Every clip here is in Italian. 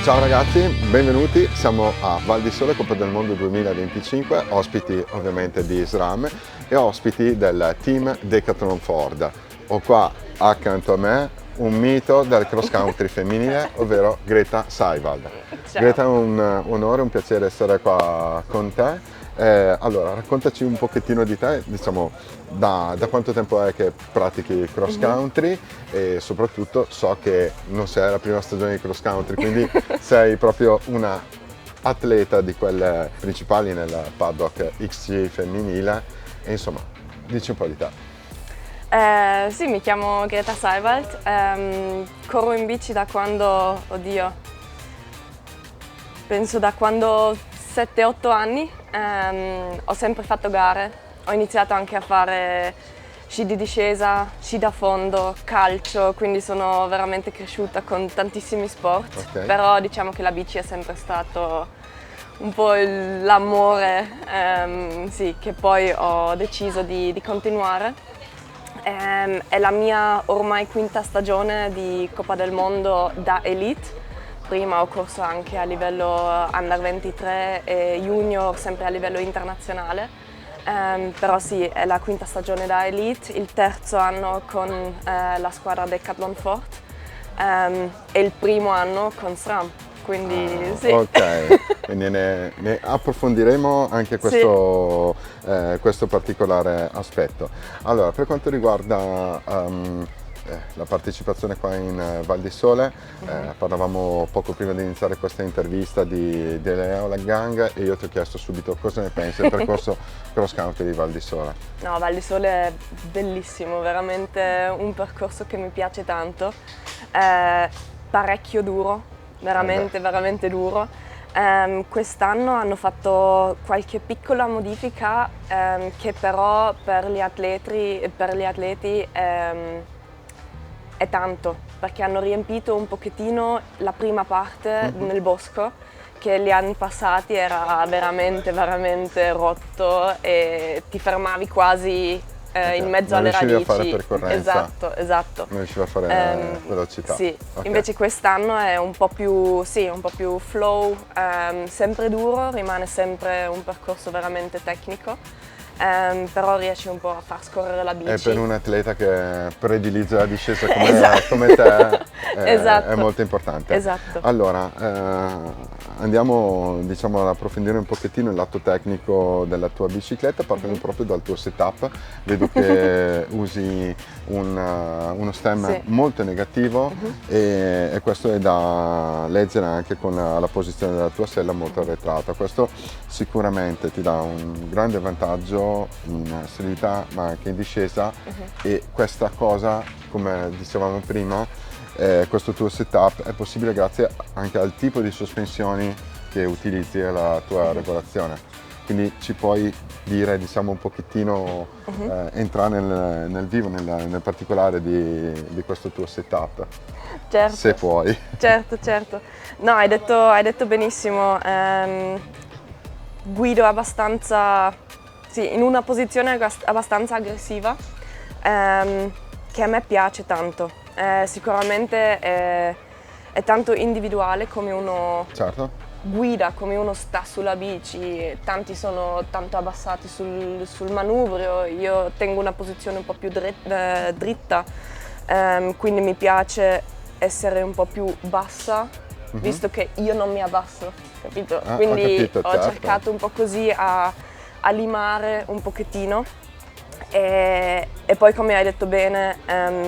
Ciao ragazzi, benvenuti, siamo a Val di Sole, Coppa del Mondo 2025, ospiti ovviamente di SRAM e ospiti del team Decathlon Ford. Ho qua accanto a me un mito del cross country femminile, ovvero Greta Seiwald. Ciao. Greta, è un onore, un piacere essere qua con te. Allora, raccontaci un pochettino di te, diciamo da quanto tempo è che pratichi il cross country e soprattutto so che non sei la prima stagione di cross country, quindi sei proprio una atleta di quelle principali nel paddock XC femminile e insomma, dici un po' di te. Sì, mi chiamo Greta Seiwald, corro in bici da quando, penso da quando ho 7-8 anni. Ho sempre fatto gare, ho iniziato anche a fare sci di discesa, sci da fondo, calcio, quindi sono veramente cresciuta con tantissimi sport, Ok. però diciamo che la bici è sempre stato un po' l'amore, sì, che poi ho deciso di continuare. È la mia ormai quinta stagione di Coppa del Mondo da Elite. Prima ho corso anche a livello Under 23 e Junior, sempre a livello internazionale. Però sì, è la quinta stagione da Elite, il terzo anno con la squadra Decathlon Ford e il primo anno con SRAM. Quindi sì. Ok, quindi ne approfondiremo anche questo, questo particolare aspetto. Allora, per quanto riguarda la partecipazione qua in Val di Sole, parlavamo poco prima di iniziare questa intervista dell'Eola Gang e io ti ho chiesto subito cosa ne pensi del percorso cross country di Val di Sole. No, Val di Sole è bellissimo, veramente un percorso che mi piace tanto, parecchio duro, veramente duro. Quest'anno hanno fatto qualche piccola modifica che però per gli atleti è tanto, perché hanno riempito un pochettino la prima parte nel bosco, che gli anni passati era veramente rotto e ti fermavi quasi in mezzo Non alle riuscivi radici. a fare percorrenza. Esatto. Non riusciva a fare velocità. Sì, Ok. invece quest'anno è un po' più flow, sempre duro, rimane sempre un percorso veramente tecnico. Però riesci un po' a far scorrere la bici. E per un atleta che predilige la discesa come, Esatto. come te Esatto. è molto importante. Esatto. Allora, andiamo diciamo, ad approfondire un pochettino il lato tecnico della tua bicicletta, partendo proprio dal tuo setup. Vedo che usi uno stem Sì. molto negativo e questo è da leggere anche con la posizione della tua sella molto arretrata. Questo sicuramente ti dà un grande vantaggio in salita ma anche in discesa e questa cosa, come dicevamo prima, questo tuo setup è possibile grazie anche al tipo di sospensioni che utilizzi e alla tua regolazione. Quindi ci puoi dire, diciamo, un pochettino, entrare nel vivo, nel particolare di questo tuo setup, Certo. se puoi. Certo. No, hai detto benissimo. Guido abbastanza, sì, in una posizione abbastanza aggressiva, che a me piace tanto. Sicuramente è tanto individuale come uno Certo. guida, come uno sta sulla bici. Tanti sono tanto abbassati sul manubrio, io tengo una posizione un po' più dritta, quindi mi piace essere un po' più bassa, visto che io non mi abbasso, capito? Ah, ho Quindi capito, ho certo. cercato un po' così a limare un pochettino e poi, come hai detto bene,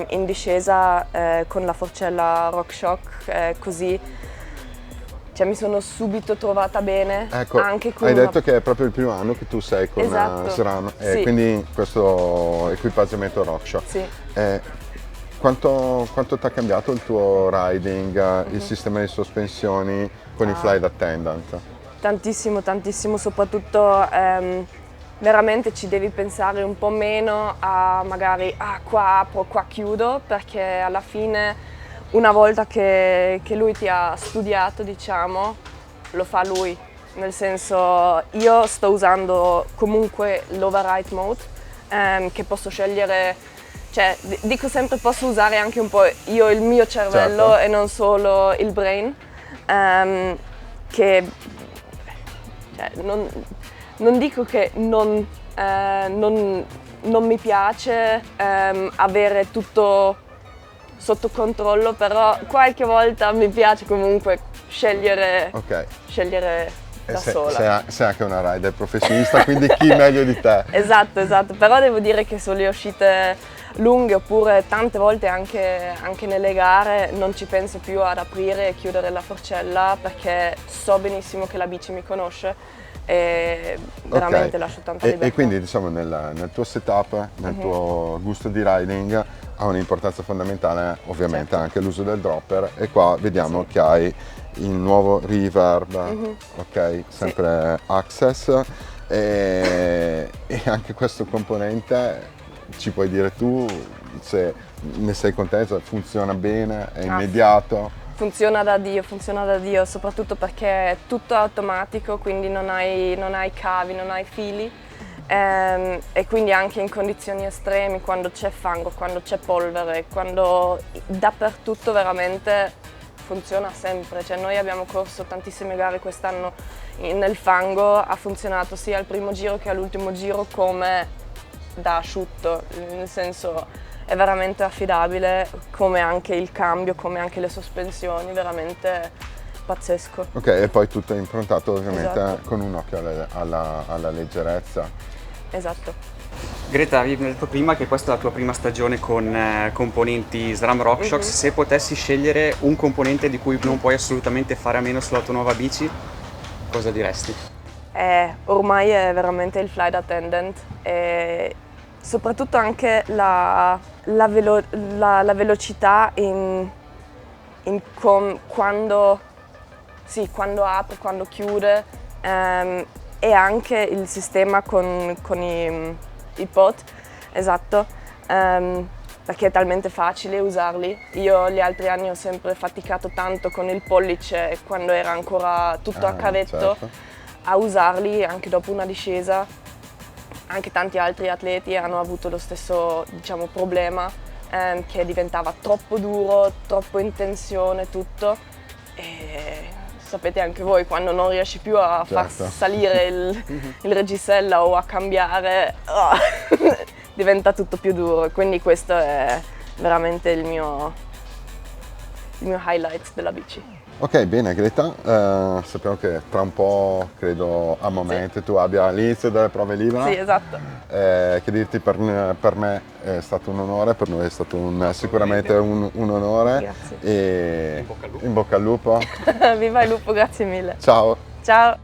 in discesa con la forcella RockShox, così, cioè, mi sono subito trovata bene. Ecco, anche con hai una... detto che è proprio il primo anno che tu sei con Esatto, SRAM e sì. quindi questo equipaggiamento RockShox. Sì. Quanto ti ha cambiato il tuo riding, il sistema di sospensioni con i flight attendant? Tantissimo, soprattutto veramente ci devi pensare un po' meno a magari qua apro, qua chiudo, perché alla fine una volta che lui ti ha studiato, diciamo, lo fa lui. Nel senso, io sto usando comunque l'override mode, che posso scegliere, cioè dico sempre posso usare anche un po' io il mio cervello Certo. e non solo il brain. che cioè, non dico che non mi piace avere tutto sotto controllo, però qualche volta mi piace comunque scegliere da sola. Sei anche una rider professionista, quindi chi meglio di te? Esatto, però devo dire che sulle uscite lunghe oppure tante volte anche nelle gare non ci penso più ad aprire e chiudere la forcella, perché so benissimo che la bici mi conosce e veramente lascio tanta libertà. E quindi diciamo nel tuo setup, nel tuo gusto di riding ha un'importanza fondamentale ovviamente anche l'uso del dropper, e qua vediamo che hai il nuovo reverb, ok, sempre Access, e anche questo componente ci puoi dire tu se ne sei contento, funziona bene, è immediato? Funziona da Dio, soprattutto perché è tutto automatico, quindi non hai cavi, non hai fili, e quindi anche in condizioni estremi, quando c'è fango, quando c'è polvere, quando dappertutto veramente funziona sempre. Cioè, noi abbiamo corso tantissime gare quest'anno nel fango, ha funzionato sia al primo giro che all'ultimo giro come da asciutto, nel senso è veramente affidabile, come anche il cambio, come anche le sospensioni, veramente pazzesco. Ok, e poi tutto è improntato ovviamente Esatto. con un occhio alla leggerezza. Esatto. Greta, avevi detto prima che questa è la tua prima stagione con componenti SRAM RockShox. Se potessi scegliere un componente di cui non puoi assolutamente fare a meno sulla tua nuova bici, cosa diresti? Ormai è veramente il Flight Attendant, e soprattutto anche la velocità quando apre, quando chiude, e anche il sistema con i pot, esatto, perché è talmente facile usarli. Io gli altri anni ho sempre faticato tanto con il pollice quando era ancora tutto a cavetto, certo, a usarli anche dopo una discesa. Anche tanti altri atleti hanno avuto lo stesso, diciamo, problema, che diventava troppo duro, troppo in tensione tutto, e sapete anche voi, quando non riesci più a far salire il reggisella o a cambiare, diventa tutto più duro, quindi questo è veramente il mio highlight della bici. Ok, bene Greta, sappiamo che tra un po', credo a momento, tu abbia l'inizio delle prove libere. Sì, esatto. Che dirti, per me è stato un onore, per noi è stato sicuramente un onore. Grazie. E in bocca al lupo. Viva il lupo, grazie mille. Ciao. Ciao.